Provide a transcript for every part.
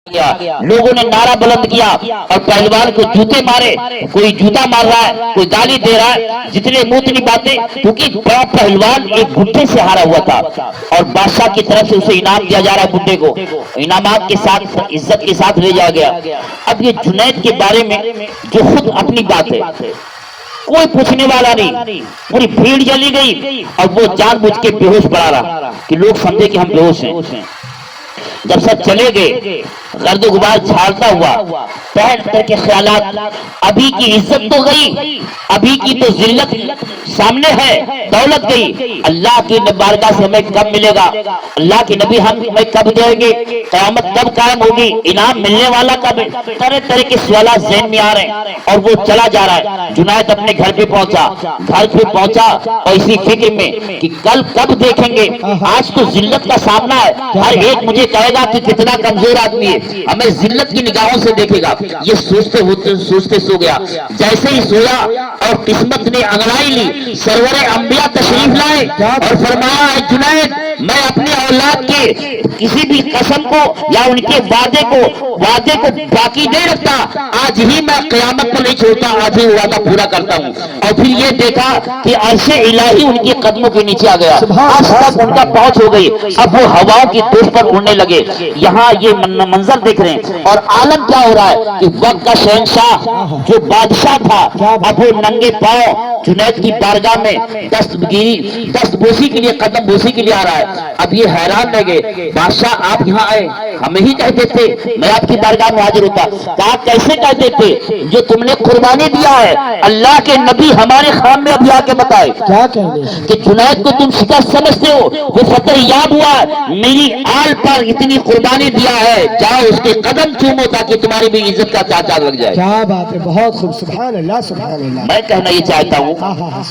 गया, लोगों ने नारा बुलंद किया और पहलवान को जूते मारे, कोई जूता मार रहा है, कोई गाली दे रहा है, जितने मुंह उतनी बातें, क्योंकि बड़ा पहलवान एक गुड्डे से हारा हुआ था और बादशाह की तरफ से उसे इनाम दिया जा रहा है, गुड्डे को इनामात के साथ इज्जत के साथ ले जाया गया। अब ये जुनैद के बारे में जो खुद अपनी बात है, कोई पूछने वाला नहीं, पूरी भीड़ जली गई और वो जानबूझ के बेहोश पड़ा रहा कि लोग समझे कि हम बेहोश हैं। जब सब चले गए, गर्द गुबार झाड़ता हुआ पैर करके ख्यालात, अभी की इज्जत तो गई, अभी की तो जिल्लत सामने है, दौलत गई, अल्लाह की बारगाह से हमें कब मिलेगा, अल्लाह के नबी हमें कब देंगे, क़यामत कब कायम होगी, इनाम मिलने वाला कब है, तरह तरह के सवाल ज़हन में आ रहे हैं। और वो चला जा रहा है। जुनैद अपने घर पे पहुंचा, और इसी फिक्र में कि कल कब देखेंगे, आज तो जिल्लत का सामना है, हर एक मुझे कहेगा कि कितना कमजोर आदमी है, हमें जिल्लत की निगाहों से देखेगा। ये सोचते होते सोचते सो गया। जैसे ही सोया और किस्मत ने अंगड़ाई ली, सरवरे अंबिया तशरीफ लाए और फरमाया, जुनैद मैं अपनी औलाद के किसी भी कसम को या उनके वादे को बाकी नहीं रखता, आज ही मैं क़यामत को नहीं छोड़ता, आज ही वादा पूरा करता हूँ। और फिर ये देखा कि अर्शे इलाही उनके कदमों के नीचे आ गया, आज तक उनका पहुंच हो गई, अब वो हवाओं की दोष पर उड़ने लगे। यहाँ ये मंजर देख रहे हैं और आलम क्या हो रहा है कि वक्त का शहंशाह जो बादशाह था, अब वो नंगे पांव जुनैद की बारगाह में दस्तबोसी के लिए, कदम बोसी के लिए आ रहा है। अब ये हैरान रह गए, बादशाह आप यहाँ आए, हमें ही कहते थे मैं आपकी बारगाह में हाजिर होता, कहा कैसे कहते थे, जो तुमने कुर्बानी दिया है, अल्लाह के नबी हमारे खाम में अभी आके बताए क्या कि जुनैद को तुम शिकस्त समझते हो, वो फतह याद हुआ, मेरी आल पर इतनी कुर्बानी दिया है, जाओ उसके कदम चूमो ताकि तुम्हारी भी इज्जत का चाचा लग जाए। क्या बात है, बहुत खूब, सुभान अल्लाह सुभान अल्लाह। मैं कहना ये चाहता हूँ,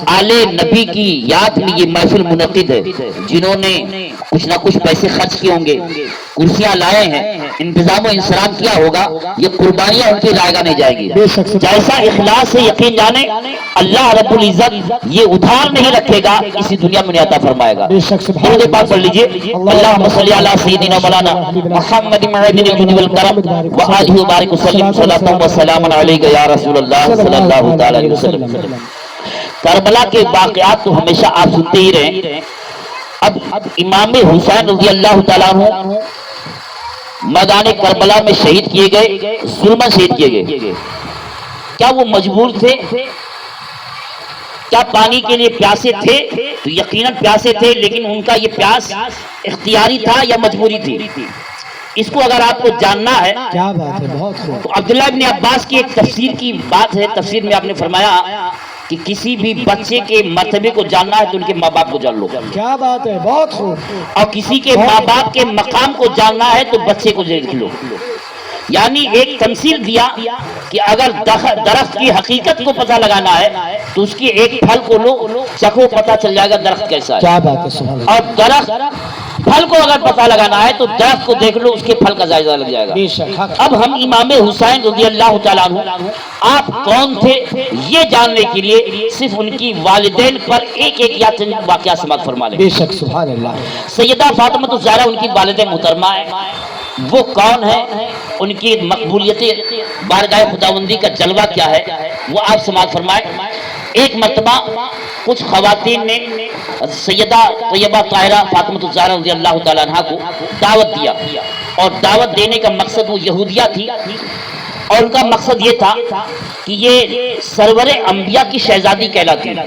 आले नबी की याद में ये महफिल मुनक़िद है, जिन्होंने कुछ ना कुछ पैसे खर्च किए होंगे, कुर्सियां लाए हैं, इंतजाम इंतजाम किया होगा, ये कुर्बानियां उनकी जायगा नहीं जाएगी। जैसा इखलास से यकीन जाने, अल्लाह रब्बुल इज्जत ये उधार नहीं रखेगा, इसी दुनिया में अता फरमाएगा। दूसरे बात पढ़ लीजिए, अल्लाहुम्मा सल्ली अला सय्यिदिना मौलाना मुहम्मद मअदिनिल वल करम व आलिहि व बारिक वसल्लम सल्लल्लाहु व सलाम अलैका या रसूलल्लाह सल्लल्लाहु तआला अलैहि वसल्लम। करबला के वाक़यात तो हमेशा आप सुनते ही रहे। अब इमाम हुसैन रज़ी अल्लाह तआला अन्हु मैदान करबला में शहीद किए गए, जुल्मन शहीद किए गए। क्या वो मजबूर थे? क्या पानी के लिए प्यासे थे? तो यकीनन प्यासे थे, लेकिन उनका ये प्यास इख्तियारी था या मजबूरी थी? इसको अगर आपको जानना है, क्या बात है, बहुत खूब। तो अब्दुल्लाह इब्न अब्बास की एक तफसीर की बात है, तफसीर में आपने फरमाया कि किसी भी बच्चे के मर्तबे को जानना है तो उनके माँ बाप को जान लो। क्या बात है, बहुत खूब। और किसी के माँ बाप के मकाम को जानना है तो बच्चे को देख लो। यानी एक तमसील दिया कि अगर दरख्त की हकीकत को पता लगाना है तो उसकी एक फल को लो, चखो, पता चल जाएगा दरख्त कैसा है। क्या बात है। और दरख्त फल को अगर पता लगाना है तो दरख्त को देख लो, उसके फल का जायजा लग जाएगा। अब हम इमाम हुसैन रज़ी अल्लाह तआला अन्हु आप कौन थे ये जानने के लिए सिर्फ उनकी वालिदैन पर एक या चंद वाक़या समाप्त फरमा लें। बेशक, सुभान अल्लाह। सैयदा फातिमा तो ज़हरा उनकी वालिद मुहतरमा है, वो कौन है, उनकी मकबूलियत बारगाह खुदावंदी का जलवा क्या है, वो आप समाप्त फरमाए। एक मरतबा कुछ खवातीन ने सैयदा तैयबा ताहिरा फातिमा ज़हरा रज़ी अल्लाह तआला अन्हा को दावत दिया, और दावत देने का मकसद वो यहूदिया थी, और उनका मकसद ये था कि ये सरवरे अंबिया की शहजादी कहलाती है।